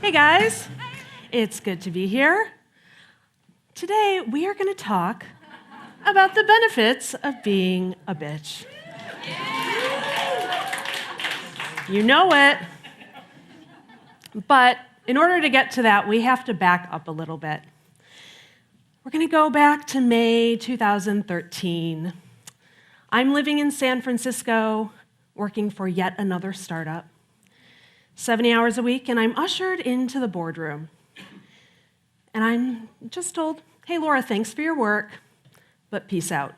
Hey guys, it's good to be here. Today we are going to talk about the benefits of being a bitch. You know it. But in order to get to that, we have to back up a little bit. We're going to go back to May 2013. I'm living in San Francisco, working for yet another startup. 70 hours a week, and I'm ushered into the boardroom. And I'm just told, hey, Laura, thanks for your work, but peace out.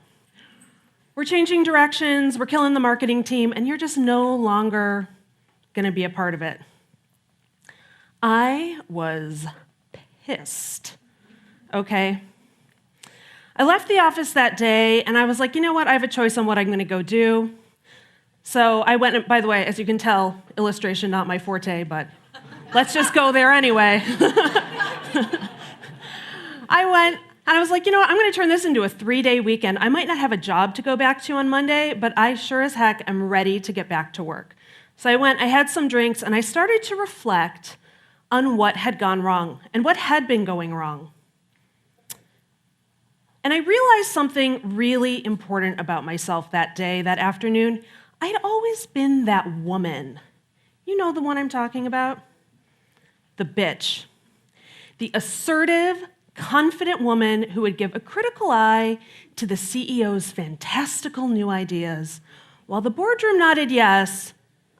We're changing directions, we're killing the marketing team, and you're just no longer going to be a part of it. I was pissed, okay? I left the office that day, and I was like, you know what? I have a choice on what I'm going to go do. So I went, and by the way, as you can tell, illustration not my forte, but let's just go there anyway. I went, and I was like, you know what, I'm going to turn this into a 3-day weekend. I might not have a job to go back to on Monday, but I sure as heck am ready to get back to work. So I went, I had some drinks, and I started to reflect on what had gone wrong and what had been going wrong. And I realized something really important about myself that day, that afternoon. I'd always been that woman. You know the one I'm talking about? The bitch. The assertive, confident woman who would give a critical eye to the CEO's fantastical new ideas. While the boardroom nodded yes,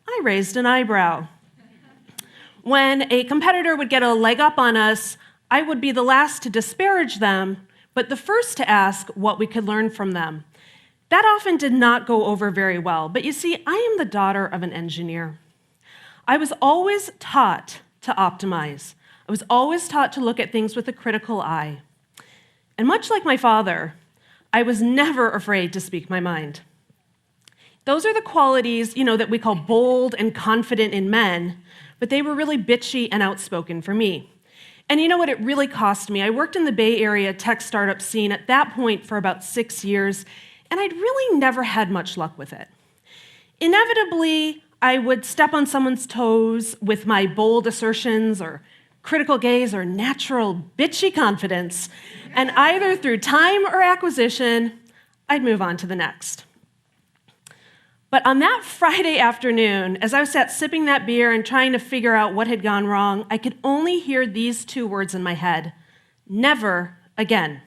I raised an eyebrow. When a competitor would get a leg up on us, I would be the last to disparage them, but the first to ask what we could learn from them. That often did not go over very well, but you see, I am the daughter of an engineer. I was always taught to optimize. I was always taught to look at things with a critical eye. And much like my father, I was never afraid to speak my mind. Those are the qualities, that we call bold and confident in men, but they were really bitchy and outspoken for me. And you know what it really cost me? I worked in the Bay Area tech startup scene at that point for about 6 years, and I'd really never had much luck with it. Inevitably, I would step on someone's toes with my bold assertions or critical gaze or natural bitchy confidence, and either through time or acquisition, I'd move on to the next. But on that Friday afternoon, as I sat sipping that beer and trying to figure out what had gone wrong, I could only hear these 2 words in my head: never again.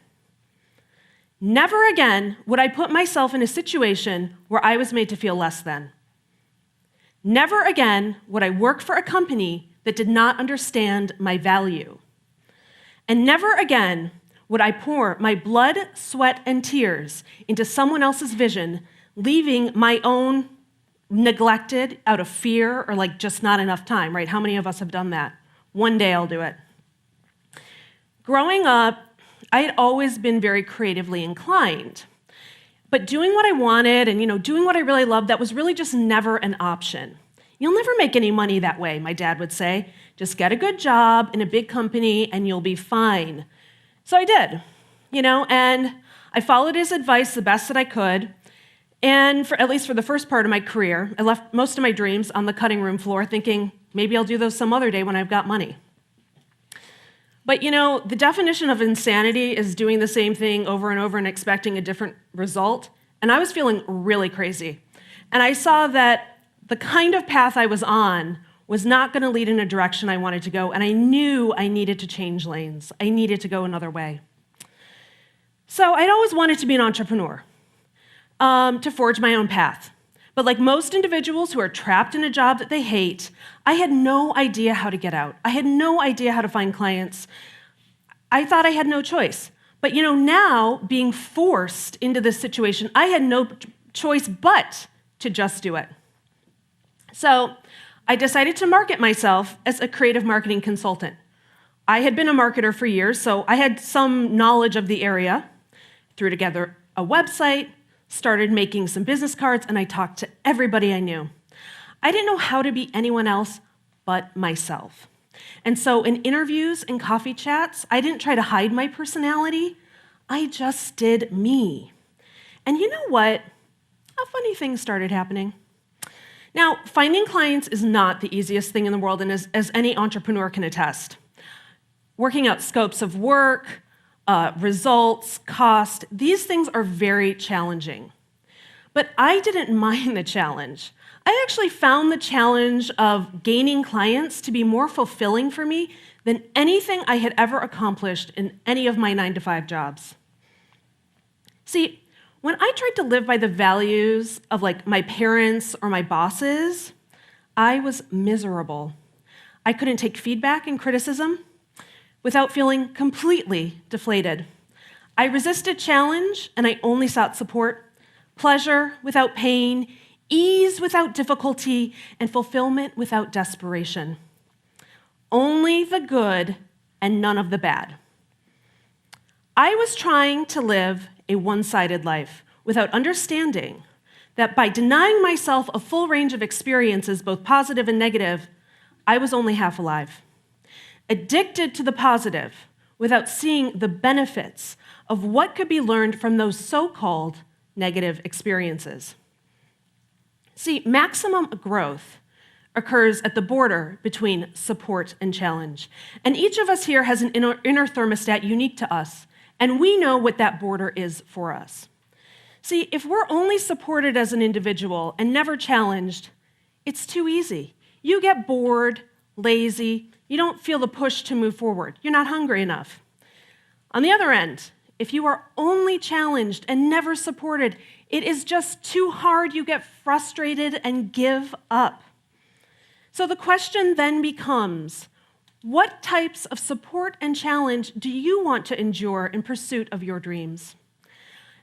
Never again would I put myself in a situation where I was made to feel less than. Never again would I work for a company that did not understand my value. And never again would I pour my blood, sweat, and tears into someone else's vision, leaving my own neglected out of fear or like just not enough time, right? How many of us have done that? One day I'll do it. Growing up, I had always been very creatively inclined. But doing what I wanted and, doing what I really loved, that was really just never an option. You'll never make any money that way, my dad would say. Just get a good job in a big company and you'll be fine. So I did, and I followed his advice the best that I could. And at least for the first part of my career, I left most of my dreams on the cutting room floor thinking, maybe I'll do those some other day when I've got money. But the definition of insanity is doing the same thing over and over and expecting a different result. And I was feeling really crazy. And I saw that the kind of path I was on was not going to lead in a direction I wanted to go. And I knew I needed to change lanes. I needed to go another way. So I'd always wanted to be an entrepreneur, to forge my own path. But like most individuals who are trapped in a job that they hate, I had no idea how to get out. I had no idea how to find clients. I thought I had no choice. But now being forced into this situation, I had no choice but to just do it. So I decided to market myself as a creative marketing consultant. I had been a marketer for years, so I had some knowledge of the area. Threw together a website, started making some business cards, and I talked to everybody I knew. I didn't know how to be anyone else but myself. And so in interviews and coffee chats, I didn't try to hide my personality. I just did me. And you know what? A funny thing started happening. Now, finding clients is not the easiest thing in the world, and as any entrepreneur can attest. Working out scopes of work, results, cost, these things are very challenging. But I didn't mind the challenge. I actually found the challenge of gaining clients to be more fulfilling for me than anything I had ever accomplished in any of my 9-to-5 jobs. See, when I tried to live by the values of my parents or my bosses, I was miserable. I couldn't take feedback and criticism without feeling completely deflated. I resisted challenge and I only sought support, pleasure without pain, ease without difficulty, and fulfillment without desperation. Only the good and none of the bad. I was trying to live a one-sided life without understanding that by denying myself a full range of experiences, both positive and negative, I was only half alive. Addicted to the positive without seeing the benefits of what could be learned from those so-called negative experiences. See, maximum growth occurs at the border between support and challenge. And each of us here has an inner thermostat unique to us, and we know what that border is for us. See, if we're only supported as an individual and never challenged, it's too easy. You get bored, lazy, you don't feel the push to move forward. You're not hungry enough. On the other end, if you are only challenged and never supported, it is just too hard. You get frustrated and give up. So the question then becomes, what types of support and challenge do you want to endure in pursuit of your dreams?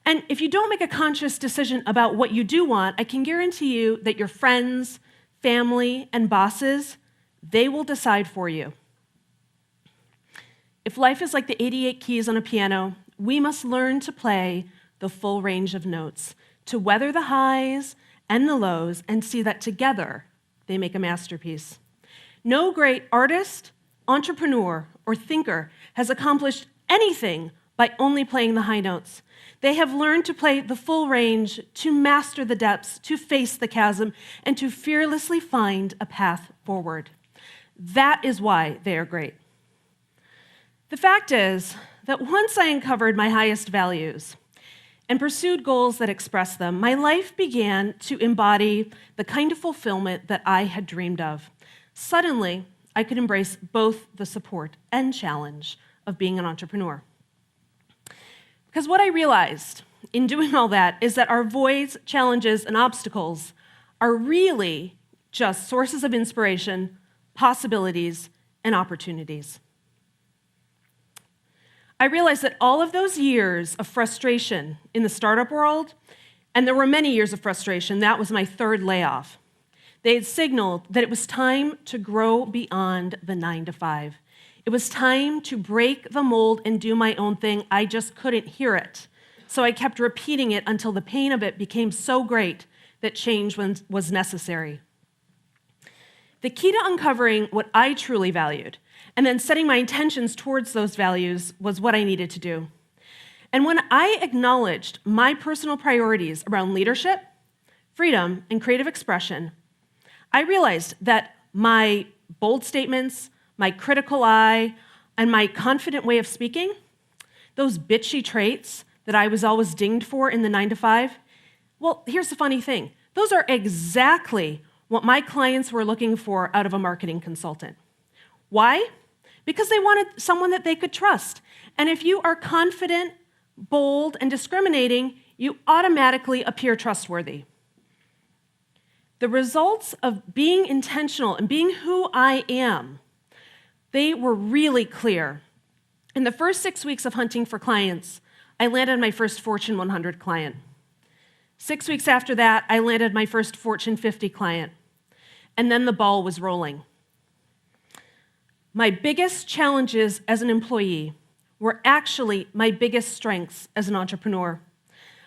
And if you don't make a conscious decision about what you do want, I can guarantee you that your friends, family, and bosses, they will decide for you. If life is like the 88 keys on a piano, we must learn to play the full range of notes, to weather the highs and the lows, and see that together they make a masterpiece. No great artist, entrepreneur, or thinker has accomplished anything by only playing the high notes. They have learned to play the full range, to master the depths, to face the chasm, and to fearlessly find a path forward. That is why they are great. The fact is that once I uncovered my highest values and pursued goals that expressed them, my life began to embody the kind of fulfillment that I had dreamed of. Suddenly, I could embrace both the support and challenge of being an entrepreneur. Because what I realized in doing all that is that our voids, challenges, and obstacles are really just sources of inspiration, possibilities, and opportunities. I realized that all of those years of frustration in the startup world, and there were many years of frustration, that was my third layoff, they had signaled that it was time to grow beyond the 9-to-5. It was time to break the mold and do my own thing. I just couldn't hear it. So I kept repeating it until the pain of it became so great that change was necessary. The key to uncovering what I truly valued and then setting my intentions towards those values was what I needed to do. And when I acknowledged my personal priorities around leadership, freedom, and creative expression, I realized that my bold statements, my critical eye, and my confident way of speaking, those bitchy traits that I was always dinged for in the 9-to-5, well, here's the funny thing. Those are exactly what my clients were looking for out of a marketing consultant. Why? Because they wanted someone that they could trust. And if you are confident, bold, and discriminating, you automatically appear trustworthy. The results of being intentional and being who I am, they were really clear. In the first 6 weeks of hunting for clients, I landed my first Fortune 100 client. 6 weeks after that, I landed my first Fortune 50 client. And then the ball was rolling. My biggest challenges as an employee were actually my biggest strengths as an entrepreneur.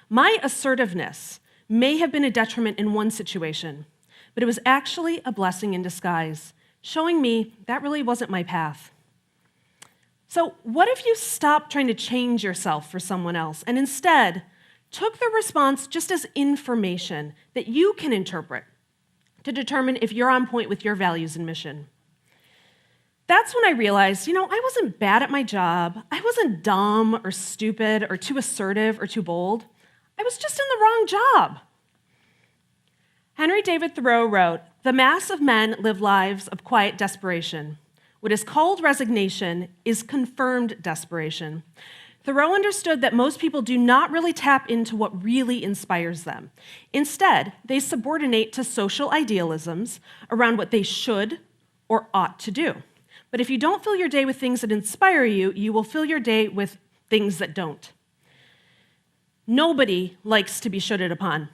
My assertiveness may have been a detriment in one situation, but it was actually a blessing in disguise, showing me that really wasn't my path. So what if you stopped trying to change yourself for someone else and instead took the response just as information that you can interpret to determine if you're on point with your values and mission. That's when I realized, I wasn't bad at my job. I wasn't dumb or stupid or too assertive or too bold. I was just in the wrong job. Henry David Thoreau wrote, "The mass of men live lives of quiet desperation. What is called resignation is confirmed desperation." Thoreau understood that most people do not really tap into what really inspires them. Instead, they subordinate to social idealisms around what they should or ought to do. But if you don't fill your day with things that inspire you, you will fill your day with things that don't. Nobody likes to be shoulded upon.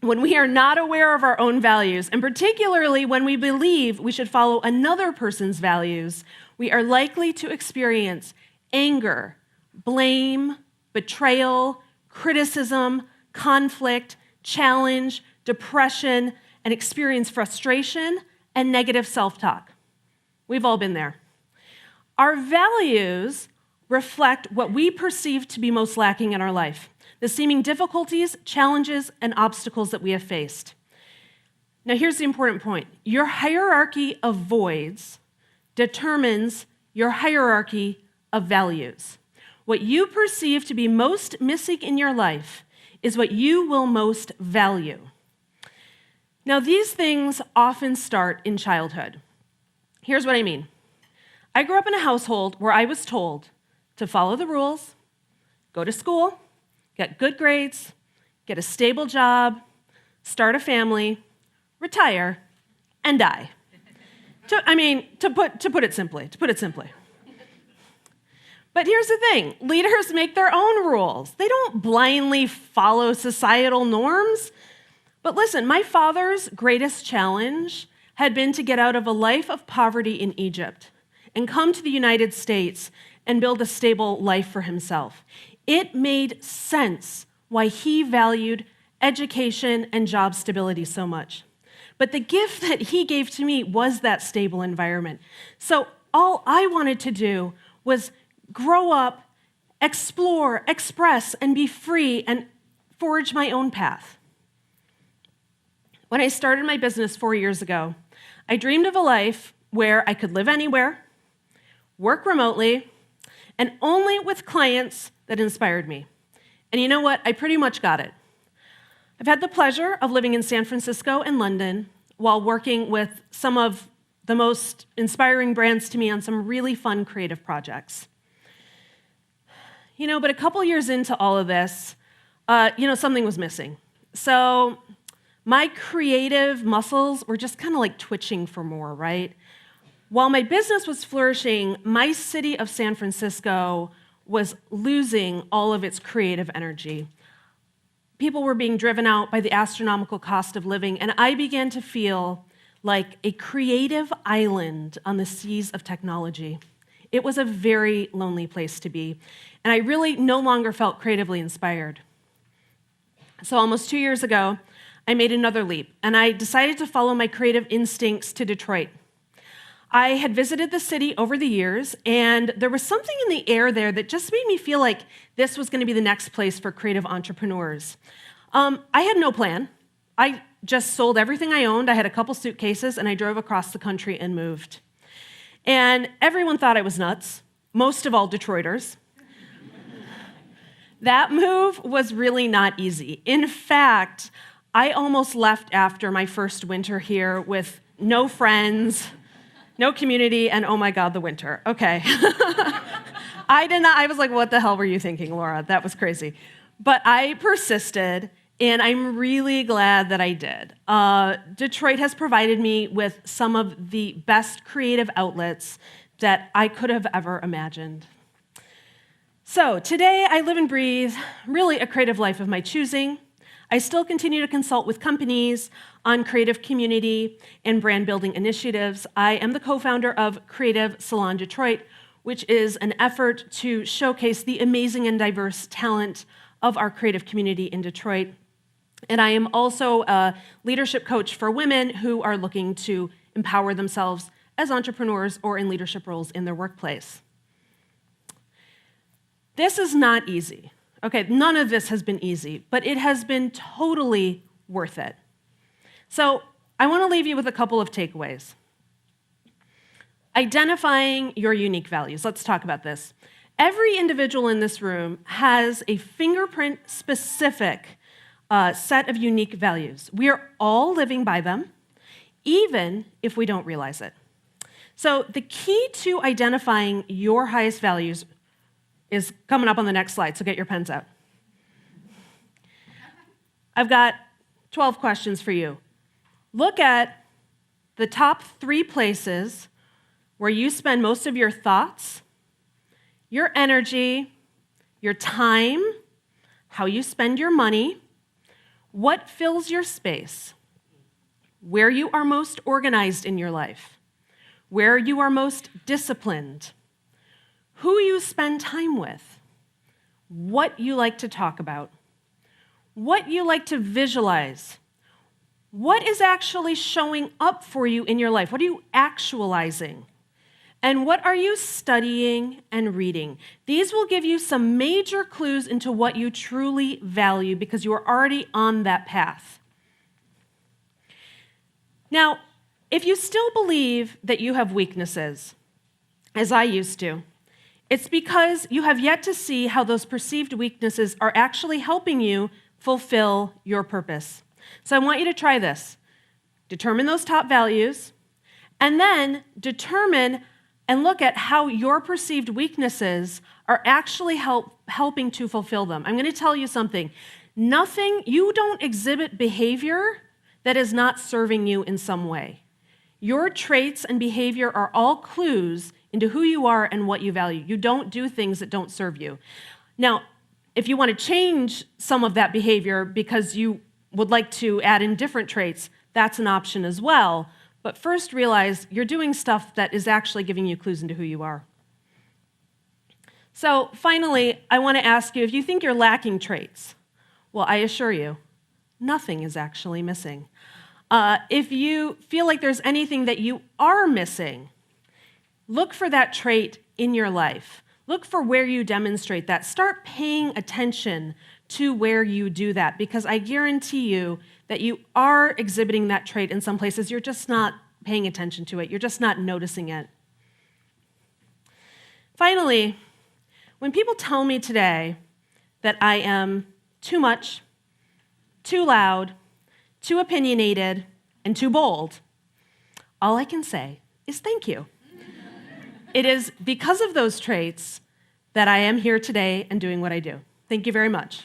When we are not aware of our own values, and particularly when we believe we should follow another person's values, we are likely to experience anger, blame, betrayal, criticism, conflict, challenge, depression, and experience frustration and negative self-talk. We've all been there. Our values reflect what we perceive to be most lacking in our life, the seeming difficulties, challenges, and obstacles that we have faced. Now, here's the important point. Your hierarchy of voids determines your hierarchy of values. What you perceive to be most missing in your life is what you will most value. Now, these things often start in childhood. Here's what I mean. I grew up in a household where I was told to follow the rules, go to school, get good grades, get a stable job, start a family, retire, and die. To put it simply. But here's the thing. Leaders make their own rules. They don't blindly follow societal norms. But listen, my father's greatest challenge had been to get out of a life of poverty in Egypt and come to the United States and build a stable life for himself. It made sense why he valued education and job stability so much. But the gift that he gave to me was that stable environment. So all I wanted to do was grow up, explore, express, and be free and forge my own path. When I started my business 4 years ago, I dreamed of a life where I could live anywhere, work remotely, and only with clients that inspired me. And you know what? I pretty much got it. I've had the pleasure of living in San Francisco and London while working with some of the most inspiring brands to me on some really fun creative projects. But a couple years into all of this, something was missing. So my creative muscles were just kind of like twitching for more, right? While my business was flourishing, my city of San Francisco was losing all of its creative energy. People were being driven out by the astronomical cost of living, and I began to feel like a creative island on the seas of technology. It was a very lonely place to be, and I really no longer felt creatively inspired. So almost 2 years ago, I made another leap, and I decided to follow my creative instincts to Detroit. I had visited the city over the years, and there was something in the air there that just made me feel like this was going to be the next place for creative entrepreneurs. I had no plan. I just sold everything I owned. I had a couple suitcases, and I drove across the country and moved. And everyone thought I was nuts, most of all Detroiters. That move was really not easy. In fact, I almost left after my first winter here with no friends, no community, and oh my God, the winter. Okay. I was like, what the hell were you thinking, Laura? That was crazy. But I persisted, and I'm really glad that I did. Detroit has provided me with some of the best creative outlets that I could have ever imagined. So today, I live and breathe really a creative life of my choosing. I still continue to consult with companies on creative community and brand building initiatives. I am the co-founder of Creative Salon Detroit, which is an effort to showcase the amazing and diverse talent of our creative community in Detroit. And I am also a leadership coach for women who are looking to empower themselves as entrepreneurs or in leadership roles in their workplace. This is not easy. Okay, none of this has been easy, but it has been totally worth it. So I want to leave you with a couple of takeaways. Identifying your unique values. Let's talk about this. Every individual in this room has a fingerprint-specific set of unique values. We are all living by them, even if we don't realize it. So the key to identifying your highest values is coming up on the next slide, so get your pens out. I've got 12 questions for you. Look at the top 3 places where you spend most of your thoughts, your energy, your time, how you spend your money, what fills your space, where you are most organized in your life, where you are most disciplined, who you spend time with, what you like to talk about, what you like to visualize, what is actually showing up for you in your life, what are you actualizing, and what are you studying and reading. These will give you some major clues into what you truly value because you are already on that path. Now, if you still believe that you have weaknesses, as I used to, it's because you have yet to see how those perceived weaknesses are actually helping you fulfill your purpose. So I want you to try this. Determine those top values, and then determine and look at how your perceived weaknesses are actually helping to fulfill them. I'm going to tell you something. You don't exhibit behavior that is not serving you in some way. Your traits and behavior are all clues into who you are and what you value. You don't do things that don't serve you. Now, if you want to change some of that behavior because you would like to add in different traits, that's an option as well. But first realize you're doing stuff that is actually giving you clues into who you are. So finally, I want to ask you, if you think you're lacking traits, well, I assure you, nothing is actually missing. If you feel like there's anything that you are missing, look for that trait in your life. Look for where you demonstrate that. Start paying attention to where you do that, because I guarantee you that you are exhibiting that trait in some places. You're just not paying attention to it. You're just not noticing it. Finally, when people tell me today that I am too much, too loud, too opinionated, and too bold, all I can say is thank you. It is because of those traits that I am here today and doing what I do. Thank you very much.